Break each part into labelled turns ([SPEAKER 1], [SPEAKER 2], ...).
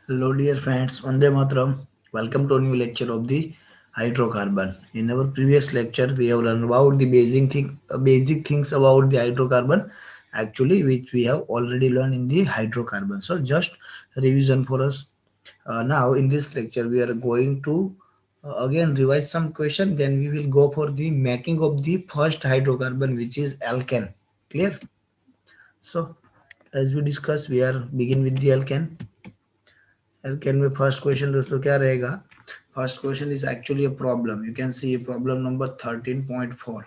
[SPEAKER 1] Hello, dear friends. Vande Mataram. Welcome to a new lecture of the hydrocarbon. In our previous lecture, we have learned about the basic things about the hydrocarbon, actually, which we have already learned in the hydrocarbon. So, just revision for us. Now, in this lecture, we are going to again revise some question. Then we will go for the making of the first hydrocarbon, which is alkane. Clear? So, as we discussed, we are begin with the alkane. Can we first question दोस्तों क्या रहेगा? First question is actually a problem. You can see problem number 13.4.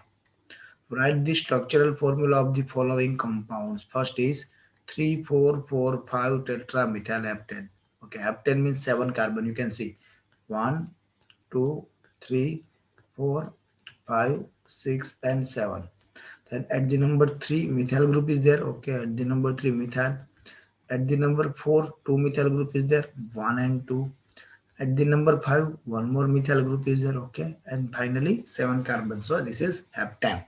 [SPEAKER 1] Write the structural formula of the following compounds. First is 3445 tetramethyl heptane. Okay, heptane means 7 carbon. You can see 1, 2, 3, 4, 5, 6 and 7. Then at the number 3 methyl group is there. Okay, at the number 3 methyl. At the number 4 2 methyl group is there, 1 and 2. At the number 5 one more methyl group is there. Okay, and finally 7 carbon. So this is heptane.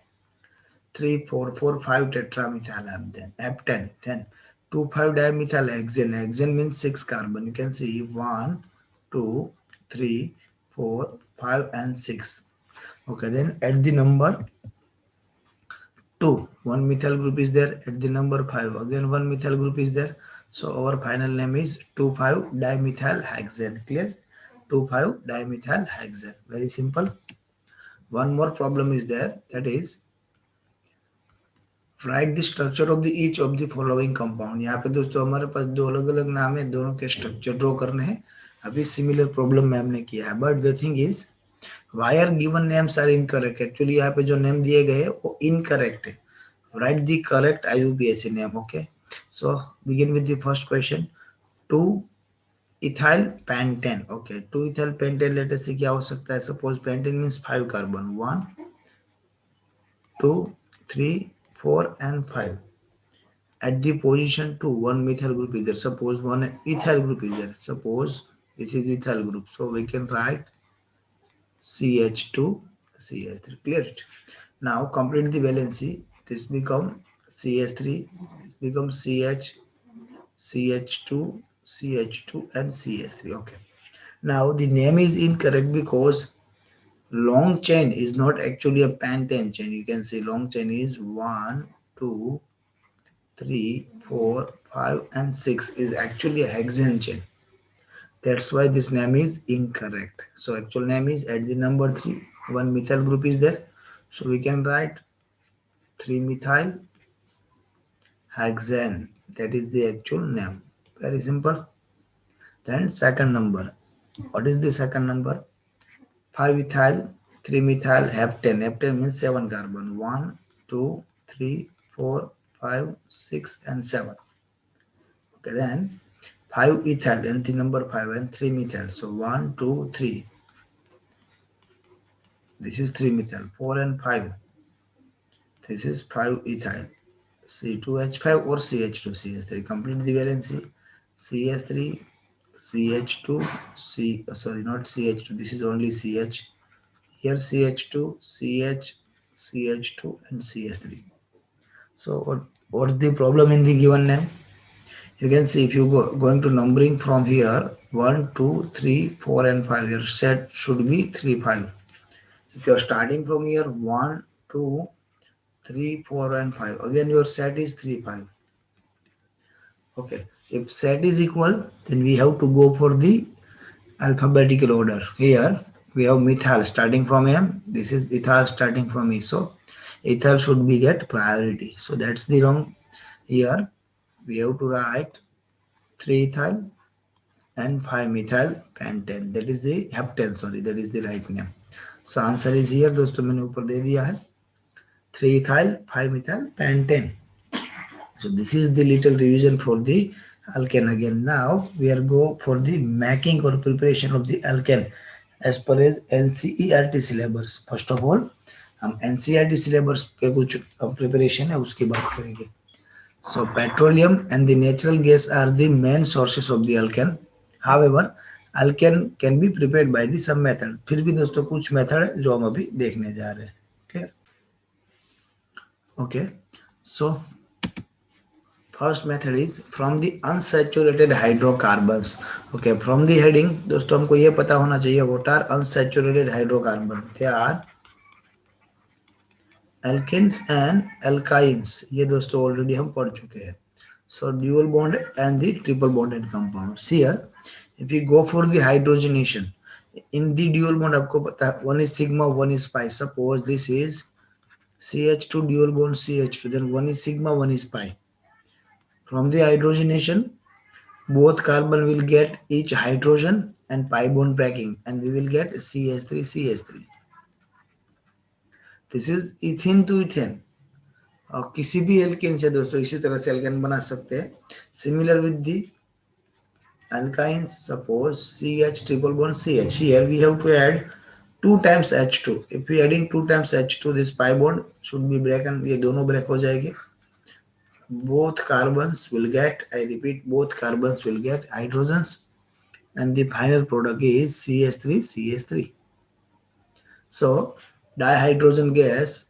[SPEAKER 1] 3445 tetramethyl heptane. Then 25 dimethyl hexane. Hexane means 6 carbon. You can see 1, 2, 3, 4, 5 and 6. Okay, then at the number 2 one methyl group is there. At the number 5 again one methyl group is there. So our final name is 2,5 dimethyl hexane. Clear? 2,5 dimethyl hexane. Very simple. One more problem is there, that is write the structure of the each of the following compound. यहाँ पे दोस्तों हमारे पास दो अलग अलग नाम है, दोनों के स्ट्रक्चर ड्रॉ करने हैं. अभी सिमिलर प्रॉब्लम मैम ने किया है, but the thing is why are given names are incorrect. Actually यहाँ पे जो नेम दिए गए वो इनकरेक्ट है. Write the correct IUPAC name. Okay, so begin with the first question. 2 ethyl pentane. Okay, 2 ethyl pentane letter से क्या हो सकता है? Suppose pentane means 5 carbon. 1, 2, 3, 4 and 5. At the position 2 one methyl group is there. Suppose one ethyl group is there. Suppose this is ethyl group, so we can write CH2 CH3. Clear it? Now complete the valency. This become CH3, this becomes CH, CH2, CH2 and CH3. Okay. Now the name is incorrect because long chain is not actually a pentane chain. You can see long chain is 1, 2, 3, 4, 5 and 6 is actually a hexane chain. That's why this name is incorrect. So actual name is at the number 3 one methyl group is there. So we can write 3 methyl hexane. That is the actual name. Very simple. Then second number. What is the second number? 5 ethyl 3 methyl heptane. Heptane means 7 carbon. 1, 2, 3, 4, 5, 6 and 7. Okay, then 5 ethyl and the number 5 and 3 methyl. So 1, 2, 3. This is 3 methyl. 4 and 5. This is 5 ethyl. C2H5 or CH2CH3. Complete the valency. CH3, CH2, sorry, not CH2. This is only CH. Here CH2, CH, CH2 and CH3. So what's the problem in the given name? You can see if you going to numbering from here 1, 2, 3, 4 and 5. Your set should be 3, 5. If you are starting from here 1, 2, 3, 4 and 5. Again your set is 3, 5. Okay. If set is equal, then we have to go for the alphabetical order. Here we have methyl starting from M. This is ethyl starting from E. So ethyl should be get priority. So that's the wrong. Here we have to write 3 ethyl and 5 methyl pentane. That is the heptane. Sorry, that is the right name. So answer is here. दोस्तों मैंने ऊपर दे दिया है 3 ethyl 5 methyl pentane. So this is the little revision for the alkane again. Now we are go for the making or preparation of the alkane as per as NCERT syllabus. First of all हम NCERT syllabus के कुछ preparation है उसकी बात करेंगे. So petroleum and the natural gas are the main sources of the alkane. However, alkane can be prepared by the some method. फिर भी दोस्तों कुछ method है जो हम अभी देखने जा रहे हैं. Clear? Okay. So first method is from the unsaturated hydrocarbons. Okay, from the heading दोस्तों हमको ये पता होना चाहिए what are unsaturated hydrocarbon. They are alkenes and alkynes. ये दोस्तों ऑलरेडी हम पढ़ चुके हैं. So dual bond and the triple bonded compounds. Here, if we go for the hydrogenation, in the dual bond आपको पता है one is sigma, one is pi. Suppose this is CH2 dual bond CH2, then one is sigma, one is pi. From the hydrogenation, both carbon will get each hydrogen and pi bond breaking, and we will get CH3 CH3. This is ethene to ethane. और किसी भी alkene से दोस्तों इसी तरह से alkene बना सकते हैं. Similar with the alkynes, suppose CH triple bond CH. Here we have to add 2 times H2. If we adding 2 times H2, this pi bond should be break and ये दोनों break हो जाएंगे. Both carbons will get, I repeat, both carbons will get hydrogens, and the final product is CH3 CH3. So dihydrogen gas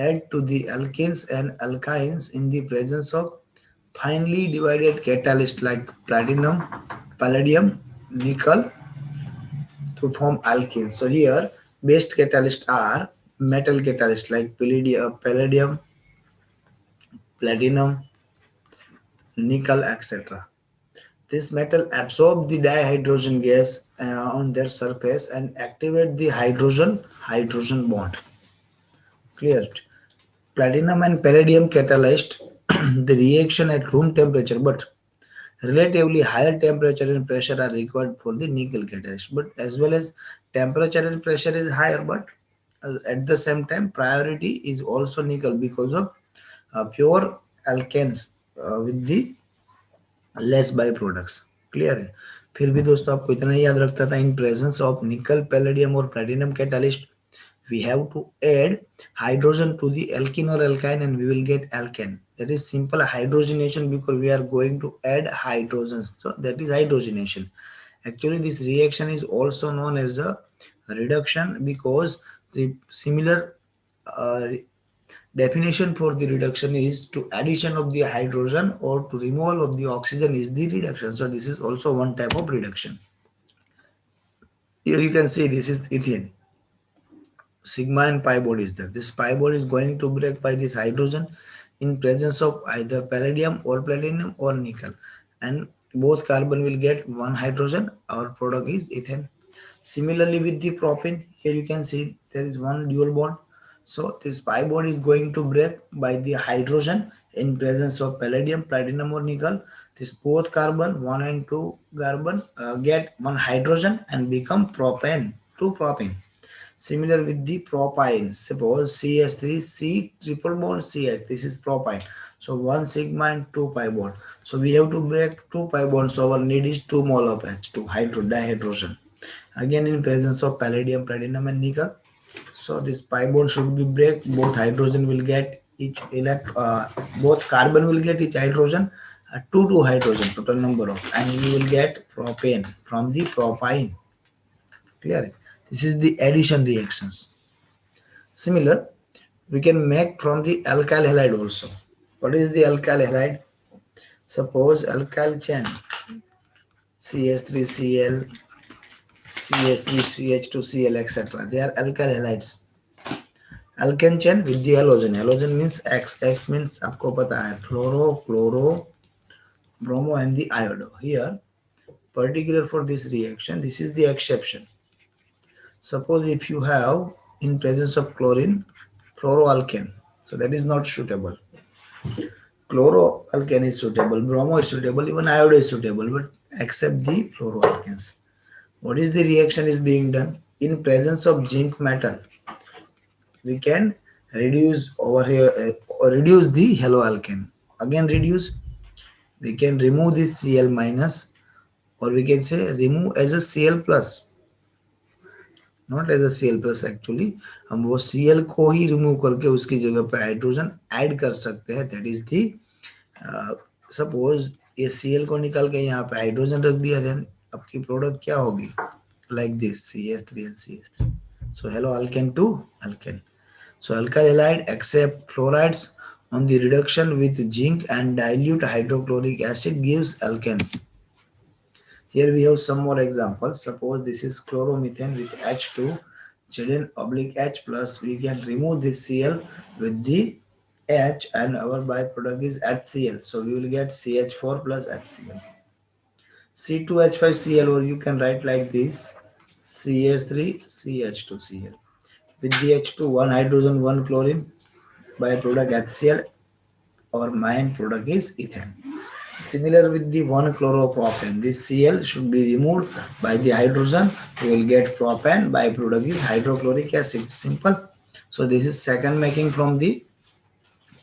[SPEAKER 1] add to the alkenes and alkynes in the presence of finely divided catalyst like platinum, palladium, nickel to form alkenes. So here best catalysts are metal catalysts like palladium, platinum, nickel, etc. This metal absorb the dihydrogen gas on their surface and activate the hydrogen bond. Clear? Platinum and palladium catalyzed the reaction at room temperature, but relatively higher temperature and pressure are required for the nickel catalyst. But as well as temperature and pressure is higher, but at the same time priority is also nickel because of pure alkanes with the less by products. Clear है. फिर भी दोस्तों आपको इतना ही याद रखता था in presence of nickel, palladium और platinum catalyst we have to add hydrogen to the alkene or alkyne and we will get alkane. That is simple hydrogenation because we are going to add hydrogens. So that is hydrogenation. Actually this reaction is also known as a reduction because the similar uh, definition for the reduction is to addition of the hydrogen or to removal of the oxygen is the reduction. So this is also one type of reduction. Here you can see this is ethene. Sigma and pi bond is there. This pi bond is going to break by this hydrogen in presence of either palladium or platinum or nickel, and both carbon will get one hydrogen. Our product is ethane. Similarly with the propane, here you can see there is one dual bond. So this pi bond is going to break by the hydrogen in presence of palladium, platinum or nickel. This both carbon, 1 and 2 carbon get one hydrogen and become propane, 2 propane. Similar with the propyne, suppose CH3 C triple bond CH, this is propyne. So 1 sigma and 2 pi bond. So we have to break 2 pi bonds. So our need is 2 mole of H2 dihydrogen. Again in presence of palladium, platinum and nickel. So this pi bond should be break. Both hydrogen will get each both carbon will get each hydrogen. 2 hydrogen total number of, and we will get propane from the propyne. Clear? This is the addition reactions. Similar, we can make from the alkyl halide also. What is the alkyl halide? Suppose alkyl chain CH3Cl, CH3CH2Cl, etc. They are alkyl halides. Alkane chain with the halogen. Halogen means X. X means आपको पता है fluoro, chloro, bromo and the iodo. Here, particular for this reaction, this is the exception. Suppose if you have in presence of chlorine, fluoroalkane, so that is not suitable. Chloroalkane is suitable, bromo is suitable, even iodo is suitable, but except the fluoroalkanes. What is the reaction is being done? In presence of zinc metal, we can reduce over here, reduce the haloalkane. Again reduce, we can remove this Cl minus, or we can say remove as a Cl plus. Not as a Cl plus. Actually हम वो Cl को ही remove करके उसकी जगह पे hydrogen add कर सकते हैं. दैट इज दी सपोज ये Cl को निकाल के यहाँ पे हाइड्रोजन रख दिया, देन आपकी प्रोडक्ट क्या होगी? Like this CH3 and CH3. So hello alkane to alkane. So alkyl halide accept fluorides on the reduction with zinc and dilute hydrochloric acid gives alkanes. Here we have some more examples. Suppose this is chloromethane with H2, Zn/H plus. We can remove this Cl with the H and our byproduct is HCl. So we will get CH4 plus HCl. C2H5Cl, or you can write like this, CH3 CH2Cl. With the H2, one hydrogen, one chlorine, byproduct HCl, our main product is ethane. Similar with the 1-chloropropane, this Cl should be removed by the hydrogen. We will get propane. Byproduct is hydrochloric acid. Simple. So this is second making from the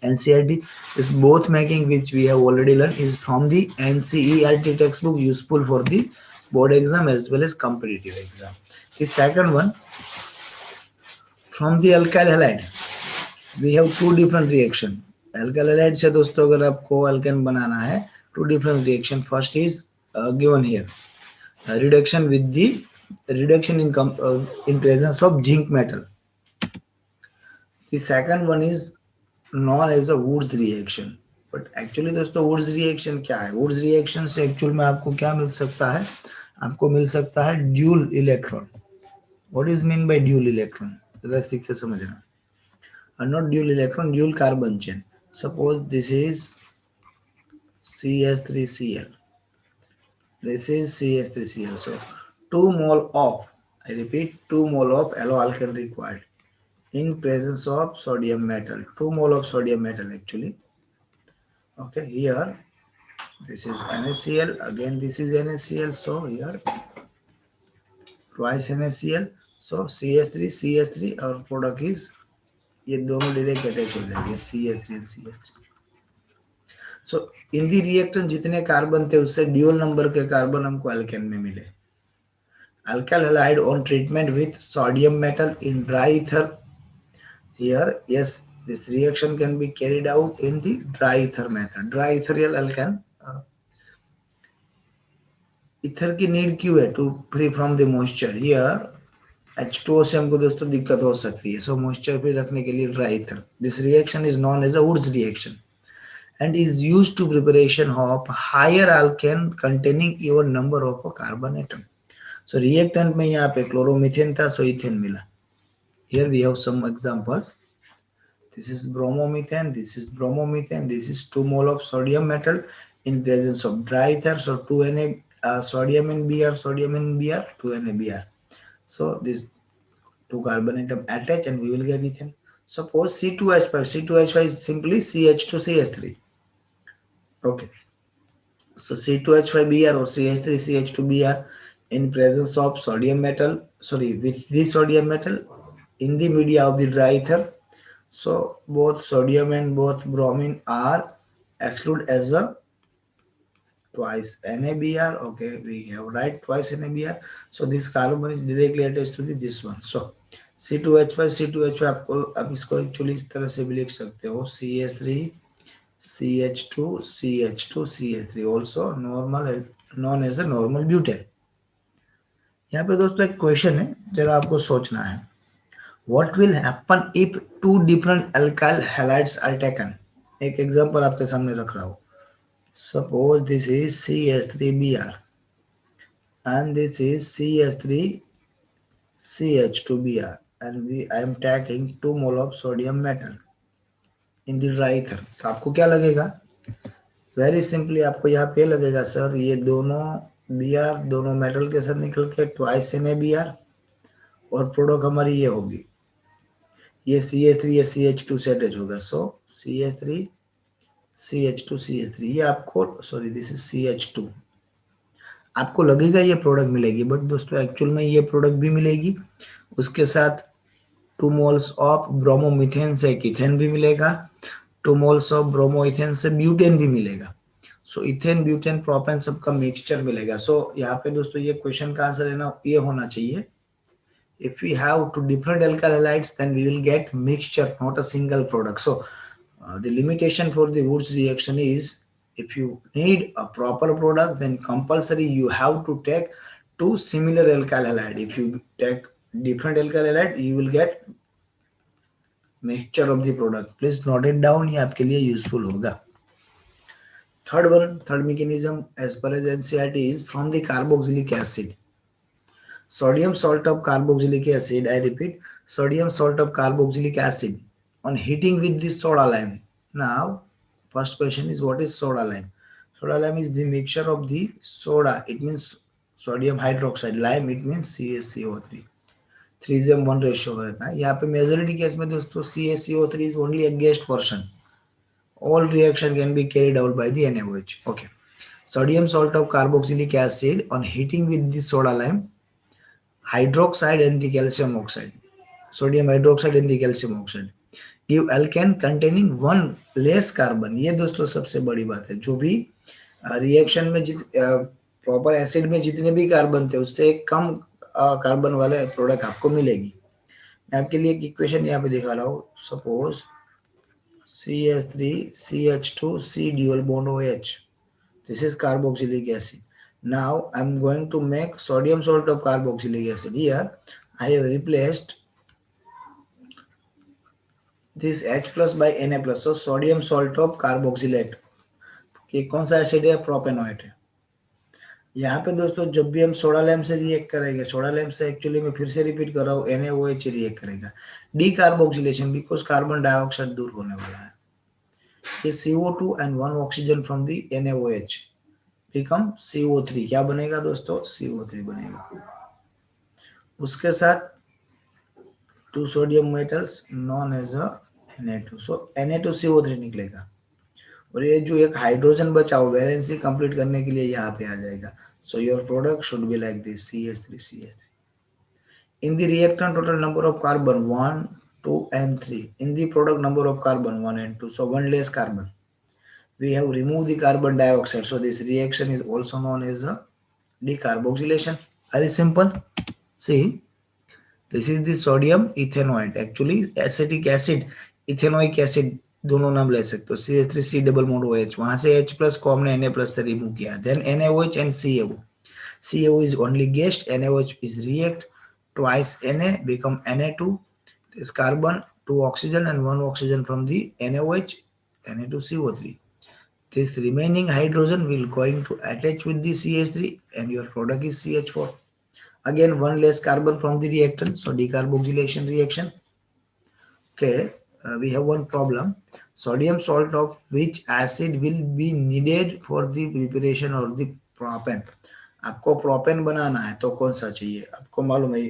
[SPEAKER 1] NCERT. This both making which we have already learned is from the NCERT textbook, useful for the board exam as well as competitive exam. The second one, from the alkyl halide, we have two different reaction. Alkyl halide से दोस्तों अगर आपको alkane बनाना है, two different reaction. First is given here, reduction with the reduction in presence of zinc metal. The second one is known as a Woods reaction. But actually दोस्तों Woods reaction क्या है? Woods reaction से actual में आपको क्या मिल सकता है? आपको मिल सकता है dual electron. What is mean by dual electron? जरा ठीक से समझना. Not dual electron, dual carbon chain. Suppose this is CH3Cl. This is CH3Cl. So 2 mole of, I repeat, 2 mole of alloalkane required in presence of sodium metal. 2 mole of sodium metal actually. Okay, here this is NaCl. Again this is NaCl. So here twice NaCl. So CH3 CH3. Our product is, ये दोनों direct attach हो जाएंगे CH3 and CH3. So in the reactant जितने carbon थे उससे dual number के carbon हमको alkene में मिले. Alkyl halide on treatment with sodium metal in dry ether. Here, yes, this reaction can be carried out in the dry ether method. Dry ethereal alkane. Ether की need क्यों है? To free from the moisture. Here H2O से हमको दोस्तों दिक्कत हो सकती है. सो मॉइस्चर फ्री रखने के लिए dry ether. This reaction is known as a Wurtz reaction and is used to preparation of higher alkane containing even number of a carbon atom. So reactant में यहाँ पे chloromethane था, so ethane मिला. Here we have some examples. This is bromomethane, this is bromomethane, this is 2 mole of sodium metal in presence of dry ether. So 2Na sodium and Br, sodium and Br, 2Na-Br. So this two carbon atom attach and we will get ethane. Suppose C2H5. C2H5 is simply CH2CH3. Okay. So C2H5Br or CH3CH2Br in presence of sodium metal, with the sodium metal in the media of the dry ether. So both sodium and both bromine are excluded as a twice NaBr. Okay, we have write twice NaBr. So this carbon is directly attached to this one. So C2H5 आपको आप इसको actually इस तरह से भी लिख सकते हो, CH3 CH2 CH2 CH3, also normal known as a normal butane. यहाँ पे दोस्तों एक क्वेश्चन है, जरा आपको सोचना है. What will happen if two different alkyl halides are taken? एक एग्जांपल आपके सामने रख रहा हूँ. Suppose this is CH3Br and this is CH3CH2Br and I am taking 2 mole of sodium metal in the dry ether. तो आपको क्या लगेगा? वेरी सिंपली आपको यहाँ पे लगेगा सर ये दोनों Br दोनों मेटल के साथ निकल के ट्वाइस NaBr और प्रोडक्ट हमारी ये होगी, ये CH3 या CH2 से अटैच होगा. सो CH3 CH2 CH3 ये आपको दिस इज CH2. आपको लगेगा ये प्रोडक्ट मिलेगी, बट दोस्तों एक्चुअल में ये प्रोडक्ट भी मिलेगी. उसके साथ 2 मोल्स ऑफ ब्रोमोमीथेन से इथेन भी मिलेगा, 2 मोल्स ऑफ ब्रोमोइथेन से ब्यूटेन भी मिलेगा. सो इथेन ब्यूटेन प्रोपेन सबका मिक्सचर मिलेगा. सो यहाँ पे दोस्तों ये क्वेश्चन का आंसर है ना, ये होना चाहिए. If we have two different alkyl halides, then we will get mixture, not a single product. So the limitation for the Woods reaction is, if you need a proper product, then compulsory you have to take two similar alkyl halide. If you take different alkyl halide, you will get mixture of the product, please note it down, ये आपके लिए useful होगा. Third mechanism as per as NCERT is from the carboxylic acid. Sodium salt of carboxylic acid, I repeat, sodium salt of carboxylic acid on heating with the soda lime. Now, first question is what is soda lime? Soda lime is the mixture of the soda, it means sodium hydroxide, lime it means CaCO3. 3:1 ratio रहता है. यहाँ पे majority case में दोस्तों CaCO3 is only a guest portion. All reaction can be carried out by the NaOH. Okay. Sodium salt of carboxylic acid on heating with the soda lime, hydroxide and the calcium oxide. Sodium hydroxide and the calcium oxide give alkane containing one less carbon. ये दोस्तों सबसे बड़ी बात है. जो भी reaction में proper acid में जितने भी कार्बन थे उससे कम कार्बन वाले प्रोडक्ट आपको मिलेगी. मैं आपके लिए एक इक्वेशन यहाँ पे दिखा रहा हूँ. Suppose CH3 CH2 C dual bond OH. This is carboxylic acid. Now I'm going to make sodium salt of carboxylic acid. Here I have replaced this H plus by Na plus. So sodium salt of carboxylate. ये कौन सा acid है? Propanoate है. यहाँ पे दोस्तों जब भी हम सोडा लैम से रिएक्ट करेंगे, सोडा लैम से एक्चुअली मैं फिर से रिपीट कर रहा हूँ, NaOH रिएक्ट करेगा. डीकार्बोक्सिलेशन बिकॉज कार्बन डाइऑक्साइड दूर होने वाला है. ये CO2 and 1 oxygen from the NaOH become CO3. क्या बनेगा दोस्तों? CO3 बनेगा. उसके साथ 2 sodium metals known as a Na2. So Na2CO3 निकलेगा. और ये जो एक हाइड्रोजन बचा हो वैलेंसी कंप्लीट करने के लिए यहाँ पे आ जाएगा. So your product should be like this, CH3. In the reactant total number of carbon 1, 2 and 3. In the product number of carbon 1 and 2. So one less carbon. We have removed the carbon dioxide. So this reaction is also known as a decarboxylation. Very simple. See, this is the sodium ethanoate. Actually acetic acid, ethanoic acid दोनों नाम ले सकते हो. CH3C double bond OH. वहां से H plus को हमने Na plus से रिमूव किया. Then NaOH and CaO. CaO is only guest. NaOH is react. Twice Na become Na2. This carbon 2 oxygen and 1 oxygen from the NaOH, Na2CO3. This remaining hydrogen will going to attach with the CH3 and your product is CH4. Again, one less carbon from the reactant, so decarboxylation reaction. Okay, we have one problem. Sodium salt of which acid will be needed for the preparation of the propane? आपको propane बनाना है तो कौन सा चाहिए? आपको मालूम है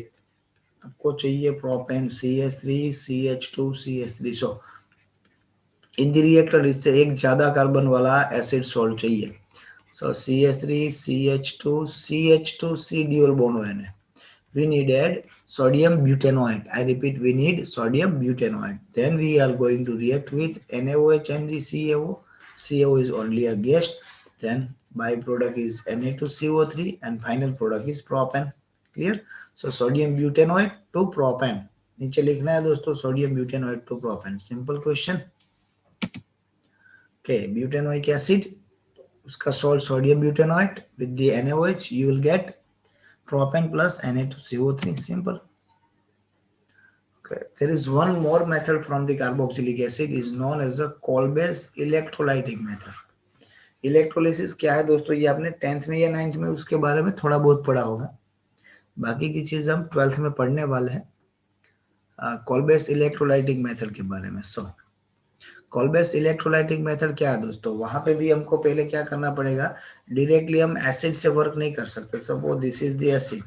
[SPEAKER 1] आपको चाहिए propane CH3 CH2 CH3. So in the reactor इससे एक ज्यादा कार्बन वाला एसिड सॉल्ट चाहिए. So CH3 CH2 CH2 C dual bond ONA. We needed sodium butanoate. I repeat, we need sodium butanoate. Then we are going to react with NaOH and the CaO. CaO is only a guest. Then byproduct is Na2CO3 and final product is propane. Clear? So sodium butanoate to propane. नीचे लिखना है दोस्तों sodium butanoate to propane. Simple question. Okay, butanoic acid. उसका salt sodium butanoate with the NaOH. You will get propane plus Na2CO3. Simple. Okay. There is one more method from the carboxylic acid is known as the Kolbe's electrolytic method. Electrolysis क्या है दोस्तों? ये आपने 10th में या 9th में उसके बारे में थोड़ा बहुत पढ़ा होगा. बाकी की चीज हम 12th में पढ़ने वाले हैं. कोल्बेस इलेक्ट्रोलाइटिक मेथड के बारे में. सो कोल्बेस इलेक्ट्रोलाइटिक मेथड क्या है दोस्तों? वहां पे भी हमको पहले क्या करना पड़ेगा? डायरेक्टली हम एसिड से वर्क नहीं कर सकते. Suppose this is the acid,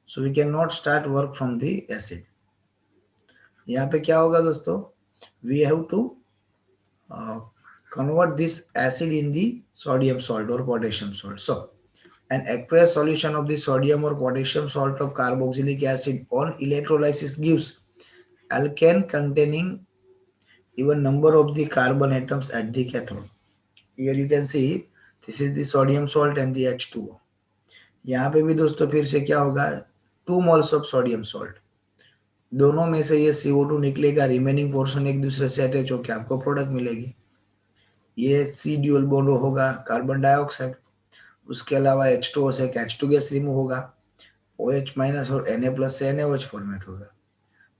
[SPEAKER 1] so we can not start work from the acid. यहाँ पे क्या होगा दोस्तों? We have to convert this acid in the sodium salt or potassium salt. So an aqueous solution of the sodium or potassium salt of carboxylic acid on electrolysis gives alkane containing even number of the carbon atoms at the cathode. Here you can see this is the sodium salt and the H2O. यहाँ पे भी दोस्तों फिर से क्या होगा? 2 moles of sodium salt. दोनों में से ये CO2 निकलेगा, रिमेनिंग पोर्शन एक दूसरे से अटैच होकर आपको प्रोडक्ट मिलेगी. ये C ड्यूल बॉन्ड होगा कार्बन डाइऑक्साइड. उसके अलावा H2O से H2 गैस रिमूव होगा. OH माइनस और Na प्लस से NaOH फॉर्मेट होगा.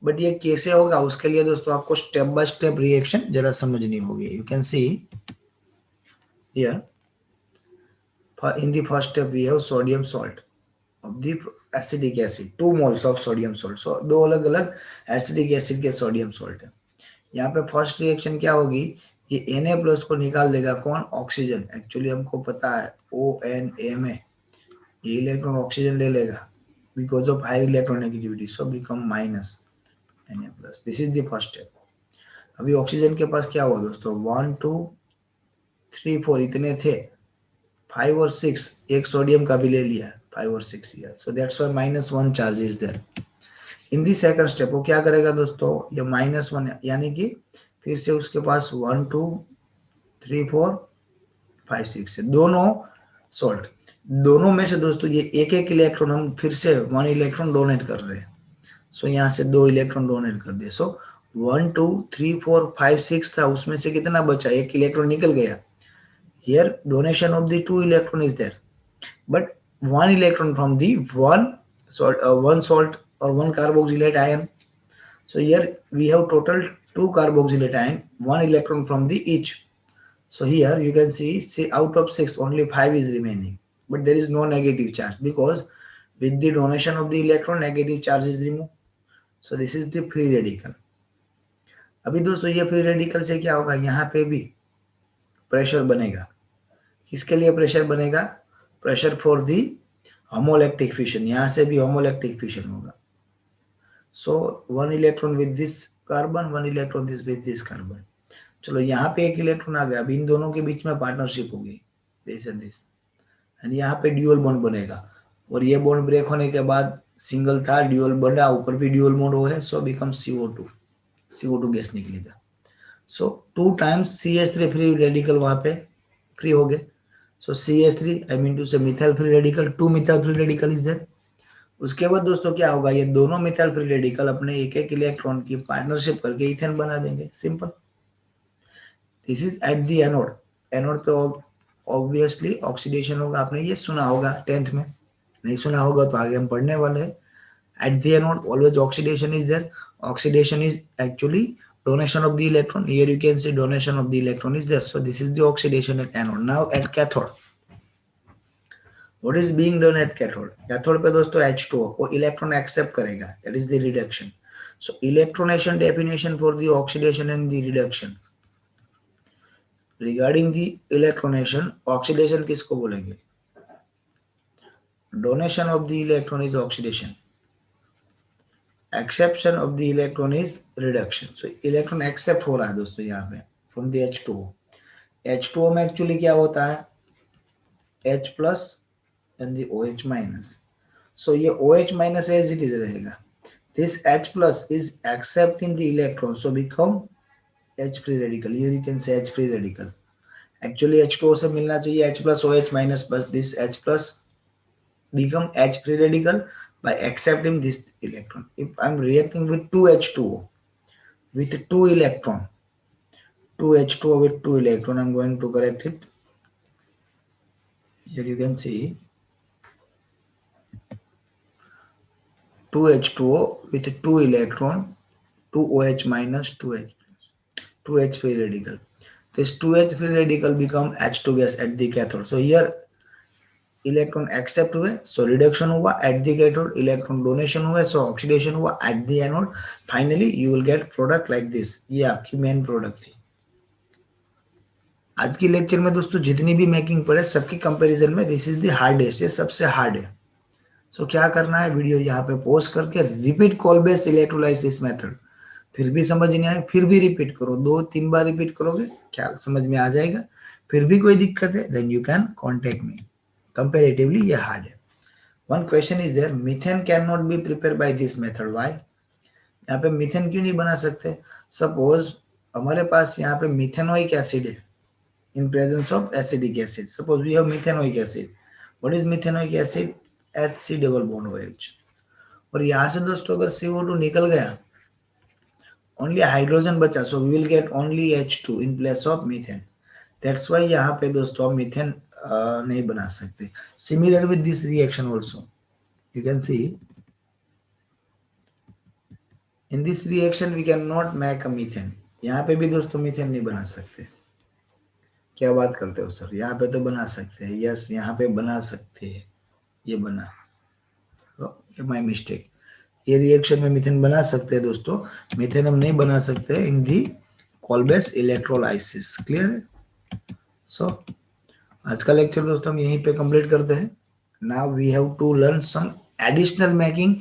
[SPEAKER 1] बट ये कैसे होगा उसके लिए दोस्तों आपको स्टेप बाय स्टेप रिएक्शन जरा समझनी होगी. You can see here in the first step we have sodium salt of the acidic acid, 2 moles of sodium salt. So दो अलग अलग एसिडिक एसिड के सोडियम सॉल्ट है. यहाँ पे फर्स्ट रिएक्शन क्या होगी, ये Na प्लस को निकाल देगा कौन, ऑक्सीजन. एक्चुअली हमको पता है ONA में ये इलेक्ट्रॉन ऑक्सीजन ले लेगा because of high electronegativity, so become minus Na plus. This is the first step. अभी ऑक्सीजन के पास क्या हुआ दोस्तों, 1 2 3 4 इतने थे, 5 और 6 एक सोडियम का भी ले लिया, 5 और 6 year. So that's why -1 charge is there. In the second step वो क्या करेगा दोस्तों, ये -1 यानी कि फिर से उसके पास 1 2 3 4 5 6 है, दोनों सॉल्ट. दोनों में से दोस्तों ये एक एक इलेक्ट्रॉन हम फिर से 1 इलेक्ट्रॉन डोनेट कर रहे हैं. सो यहाँ से 2 इलेक्ट्रॉन डोनेट कर दिए. सो 1 2 3 4 5 6 था, उसमें से कितना बचा, एक इलेक्ट्रॉन निकल गया. Here donation of the 2 electron is there, but 1 electron from the one salt or 1 carboxylate ion. So here we have total 2 carboxylate ion, 1 electron from the each. So here you can see out of 6 only 5 is remaining, but there is no negative charge because with the donation of the electron negative charge is removed. So this is the free radical. अभी दोस्तों ये free radical से क्या होगा, यहाँ पे भी pressure बनेगा. किसके लिए प्रेशर बनेगा, प्रेशर फॉर दी होमोलैक्टिक फिशन. यहां से भी होमोलैक्टिक फिशन होगा. सो 1 electron with this carbon, 1 electron this with this carbon. चलो यहाँ पे एक इलेक्ट्रॉन आ गया, अब इन दोनों के बीच में पार्टनरशिप होगी, दिस एंड दिस, एंड यहाँ पे ड्यूअल बॉन्ड बनेगा. और ये बॉन्ड ब्रेक होने के बाद सिंगल था, ड्यूअल बना, ऊपर भी ड्यूअल बॉन्ड हो है, सो बिकम CO2 गैस निकलेगा. सो 2 टाइम्स CH3 फ्री रेडिकल वहां पे फ्री हो गए. So CH3, I mean to say methyl free radical, 2 methyl free radical is there. उसके बाद दोस्तों क्या होगा, ये दोनों मिथाइल फ्री रेडिकल अपने एक एक इलेक्ट्रॉन की पार्टनरशिप करके इथेन बना देंगे. Simple. This is eight the anode. Anode पे ऑब्वियसली ऑक्सीडेशन होगा. आपने ये सुना होगा 10th में, नहीं सुना होगा तो आगे हम पढ़ने वाले हैं. At the anode always oxidation is there. Oxidation is actually donation of the electron. Here you can see donation of the electron is there. So this is the oxidation at anode. Now at cathode, what is being done at cathode? Cathode पे दोस्तों H2O वो electron accept करेगा, that is the reduction. So electronation definition for the oxidation and the reduction. Regarding the electronation, oxidation किसको बोलेंगे? Donation of the electron is oxidation. Acception of the electron is reduction. So electron accept हो रहा है दोस्तों यहाँ पे from the H2O. H2O में actually क्या होता है, H plus and the OH minus. So ये OH minus as it is रहेगा. This H plus is accepting the electron, so become H free radical. Here you can say H free radical. Actually H2O से मिलना चाहिए H plus OH minus, but this H plus become H free radical by accepting this electron. If I'm reacting with 2 H2O with 2 electron, 2 H2O with 2 electron, I'm going to correct it. Here you can see 2 H2O with 2 electron, 2 OH minus, 2 H free radical. This 2 H free radical become H2 gas at the cathode. So here electron accept हुए, so reduction हुआ at the cathode. Electron donation हुआ, so oxidation हुआ at the anode. Finally you will get product like this. ये आपकी main product थी. आज की lecture में दोस्तों जितनी भी मेकिंग पड़े सबकी कंपैरिजन में दिस इज द हार्डेस्ट, ये सबसे हार्ड है. सो क्या करना है, वीडियो यहाँ पे पॉज करके रिपीट कोलबेस इलेक्ट्रोलाइसिस मेथड. फिर भी समझ नहीं आए फिर भी रिपीट करो, 2-3 बार रिपीट करोगे क्या समझ में आ जाएगा. फिर भी कोई दिक्कत है then you can contact me. Comparatively ये हार्ड है. One question is there, methane cannot be prepared by this method. Why? यहाँ पे मीथेन क्यों नहीं बना सकते? सपोज हमारे पास यहाँ पे मिथेनोइक एसिड है in presence of acidic acid. Suppose we have methanoic acid. What is methanoic acid? HC double bond OH. और यहाँ से दोस्तों अगर CO2 निकल गया, only हाइड्रोजन बचा, so we will get only H2 in place of methane. That's why यहाँ पे दोस्तों हम मीथेन नहीं बना सकते. Similar with this reaction also. You can see in this reaction we can not make a methane. यहाँ पे भी दोस्तों मीथेन नहीं बना सकते। क्या बात करते हो सर, यहाँ पे तो बना सकते हैं। यस, यहाँ पे बना सकते हैं, ये बना, माई मिस्टेक। ये रिएक्शन में मीथेन बना सकते हैं दोस्तों, मीथेन हम नहीं बना सकते इन दी कोलबेस इलेक्ट्रोलाइसिस। क्लियर है? सो आज का लेक्चर दोस्तों हम यहीं पे कंप्लीट करते हैं। Now we have to learn some additional making,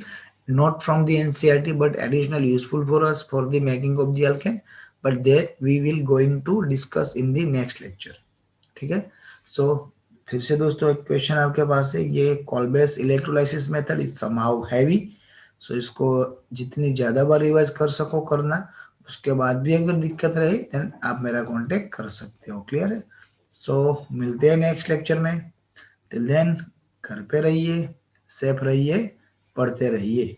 [SPEAKER 1] not from the NCERT but additional useful for us for the making of the alkane, but that we will going to discuss in the next lecture। ठीक है? सो फिर से दोस्तों एक question आपके पास है, ये Kolbe's electrolysis method is somehow heavy. So इसको जितनी ज्यादा बार रिवाइज कर सको करना, उसके बाद भी अगर दिक्कत रहे देन आप मेरा कांटेक्ट कर सकते हो। क्लियर है? सो मिलते हैं नेक्स्ट लेक्चर में। टिल देन घर पे रहिए, सेफ रहिए, पढ़ते रहिए।